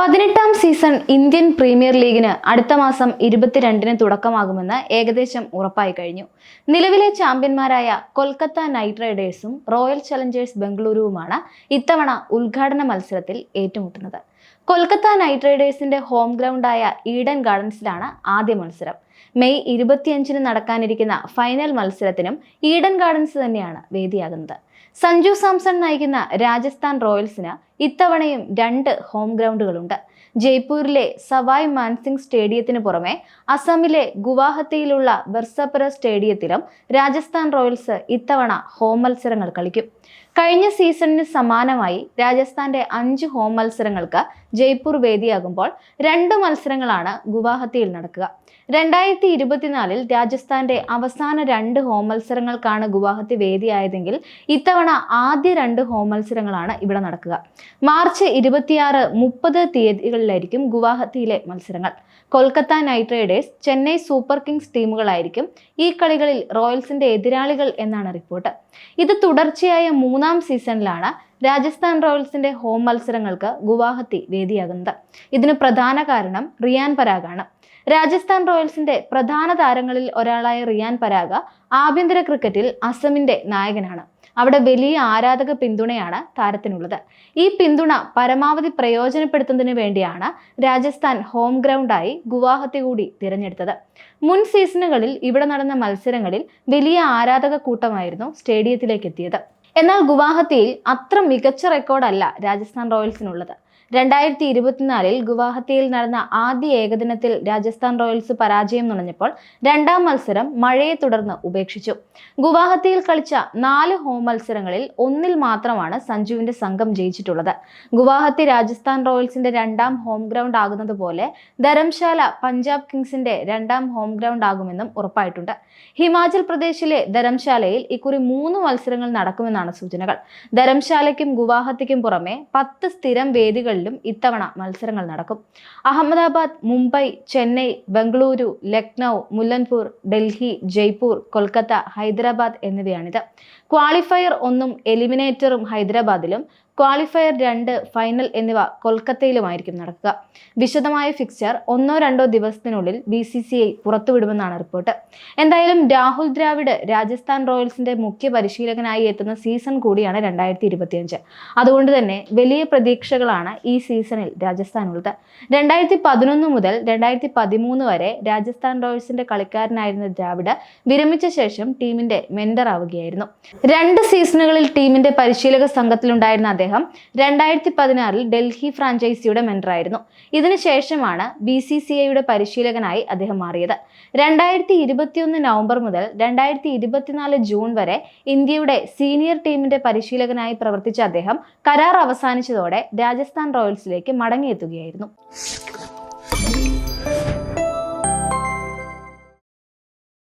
18ാം season Indian premier ലീഗിന് അടുത്ത മാസം 22-ന് തുടക്കമാകുമെന്ന് ഏകദേശം ഉറപ്പായി കഴിഞ്ഞു. നിലവിലെ ചാമ്പ്യന്മാരായ കൊൽക്കത്ത നൈറ്റ് റൈഡേഴ്സും റോയൽ ചലഞ്ചേഴ്സ് ബംഗളൂരുവുമാണ് ഇത്തവണ ഉദ്ഘാടന മത്സരത്തിൽ ഏറ്റുമുട്ടുന്നത്. കൊൽക്കത്ത നൈറ്റ് റൈഡേഴ്സിന്റെ ഹോം ഗ്രൗണ്ടായ ഈഡൻ ഗാർഡൻസിലാണ് ആദ്യ മത്സരം. മെയ് 25-ന് നടക്കാനിരിക്കുന്ന ഫൈനൽ മത്സരത്തിനും ഈഡൻ ഗാർഡൻസ് തന്നെയാണ് വേദിയാകുന്നത്. സഞ്ജു സാംസൺ നയിക്കുന്ന രാജസ്ഥാൻ റോയൽസിന് ഇത്തവണയും 2 ഹോം ഗ്രൗണ്ടുകളുണ്ട്. ജയ്പൂരിലെ സവായ് മാൻസിംഗ് സ്റ്റേഡിയത്തിന് പുറമെ അസമിലെ ഗുവാഹത്തിയിലുള്ള ബർസപുര സ്റ്റേഡിയത്തിലും രാജസ്ഥാൻ റോയൽസ് ഇത്തവണ ഹോം മത്സരങ്ങൾ കളിക്കും. കഴിഞ്ഞ സീസണിന് സമാനമായി രാജസ്ഥാന്റെ 5 ഹോം മത്സരങ്ങൾക്ക് ജയ്പൂർ വേദിയാകുമ്പോൾ 2 മത്സരങ്ങളാണ് ഗുവാഹത്തിയിൽ നടക്കുക. 2024-ൽ രാജസ്ഥാന്റെ അവസാന 2 ഹോം മത്സരങ്ങൾക്കാണ് ഗുവാഹത്തി വേദിയായതെങ്കിൽ ഇത്തവണ ആദ്യ 2 ഹോം മത്സരങ്ങളാണ് ഇവിടെ നടക്കുക. മാർച്ച് 26-30 തീയതികളിലായിരിക്കും ഗുവാഹത്തിയിലെ മത്സരങ്ങൾ. Kolkata Knight Riders, Chennai Super Kings ടീമുകളായിരിക്കും ഈ കളികളിൽ റോയൽസിന്റെ എതിരാളികൾ എന്നാണ് റിപ്പോർട്ട്. ഇത് തുടർച്ചയായ 3ാം സീസണിലാണ് രാജസ്ഥാൻ റോയൽസിന്റെ ഹോം മത്സരങ്ങൾക്ക് ഗുവാഹത്തി വേദിയാകുന്നത്. ഇതിന് പ്രധാന കാരണം റിയാൻ പരാഗാണ്. രാജസ്ഥാൻ റോയൽസിന്റെ പ്രധാന താരങ്ങളിൽ ഒരാളായ റിയാൻ പരാഗ ആഭ്യന്തര ക്രിക്കറ്റിൽ അസമിന്റെ നായകനാണ്. അവിടെ വലിയ ആരാധക പിന്തുണയാണ് താരത്തിനുള്ളത്. ഈ പിന്തുണ പരമാവധി പ്രയോജനപ്പെടുത്തുന്നതിന് വേണ്ടിയാണ് രാജസ്ഥാൻ ഹോം ഗ്രൗണ്ടായി ഗുവാഹത്തി കൂടി തിരഞ്ഞെടുത്തത്. മുൻ സീസണുകളിൽ ഇവിടെ നടന്ന മത്സരങ്ങളിൽ വലിയ ആരാധക കൂട്ടമായിരുന്നു സ്റ്റേഡിയത്തിലേക്ക് എത്തിയത്. എന്നാൽ ഗുവാഹത്തിയിൽ അത്ര മികച്ച റെക്കോർഡല്ല രാജസ്ഥാൻ റോയൽസിനുള്ളത്. 2024-ൽ ഗുവാഹത്തിയിൽ നടന്ന ആദ്യ ഏകദിനത്തിൽ രാജസ്ഥാൻ റോയൽസ് പരാജയം നുണഞ്ഞപ്പോൾ 2ാം മത്സരം മഴയെ തുടർന്ന് ഉപേക്ഷിച്ചു. ഗുവാഹത്തിയിൽ കളിച്ച 4 ഹോം മത്സരങ്ങളിൽ 1-ൽ മാത്രമാണ് സഞ്ജുവിന്റെ സംഘം ജയിച്ചിട്ടുള്ളത്. ഗുവാഹത്തി രാജസ്ഥാൻ റോയൽസിന്റെ 2ാം ഹോം ഗ്രൗണ്ട് ആകുന്നത് പോലെ ധരംശാല പഞ്ചാബ് കിങ്സിന്റെ 2ാം ഹോം ഗ്രൗണ്ട് ആകുമെന്നും ഉറപ്പായിട്ടുണ്ട്. ഹിമാചൽ പ്രദേശിലെ ധരംശാലയിൽ ഇക്കുറി 3 മത്സരങ്ങൾ നടക്കുമെന്നാണ് സൂചനകൾ. ധരംശാലയ്ക്കും ഗുവാഹത്തിക്കും പുറമെ 10 സ്ഥിരം വേദികൾ ഇത്തവണ മത്സരങ്ങൾ നടക്കും. അഹമ്മദാബാദ്, മുംബൈ, ചെന്നൈ, ബംഗളൂരു, ലക്നൗ, മുല്ലൻപൂർ, ഡൽഹി, ജയ്പൂർ, കൊൽക്കത്ത, ഹൈദരാബാദ് എന്നിവയാണിത്. ക്വാളിഫയർ 1-ഉം എലിമിനേറ്ററും ഹൈദരാബാദിലും ക്വാളിഫയർ 2, ഫൈനൽ എന്നിവ കൊൽക്കത്തയിലുമായിരിക്കും നടക്കുക. വിശദമായ ഫിക്സ്ചർ 1-2 ദിവസത്തിനുള്ളിൽ BCCI പുറത്തുവിടുമെന്നാണ് റിപ്പോർട്ട്. എന്തായാലും രാഹുൽ ദ്രാവിഡ് രാജസ്ഥാൻ റോയൽസിന്റെ മുഖ്യ പരിശീലകനായി എത്തുന്ന സീസൺ കൂടിയാണ് 2025. അതുകൊണ്ട് തന്നെ വലിയ പ്രതീക്ഷകളാണ് ഈ സീസണിൽ രാജസ്ഥാനുള്ളത്. 2011 മുതൽ 2013 വരെ രാജസ്ഥാൻ റോയൽസിന്റെ കളിക്കാരനായിരുന്ന ദ്രാവിഡ് വിരമിച്ച ശേഷം ടീമിന്റെ മെന്റർ ആവുകയായിരുന്നു. 2 സീസണുകളിൽ ടീമിന്റെ പരിശീലക സംഘത്തിലുണ്ടായിരുന്ന അദ്ദേഹം 2016-ൽ ഡൽഹി ഫ്രാഞ്ചൈസിയുടെ മെന്ററായിരുന്നു. ഇതിനുശേഷമാണ് BCCIയുടെ പരിശീലകനായി അദ്ദേഹം മാറിയത്. 2021 നവംബർ മുതൽ 2024 ജൂൺ വരെ ഇന്ത്യയുടെ സീനിയർ ടീമിന്റെ പരിശീലകനായി പ്രവർത്തിച്ച അദ്ദേഹം കരാർ അവസാനിച്ചതോടെ രാജസ്ഥാൻ റോയൽസിലേക്ക് മടങ്ങിയെത്തുകയായിരുന്നു.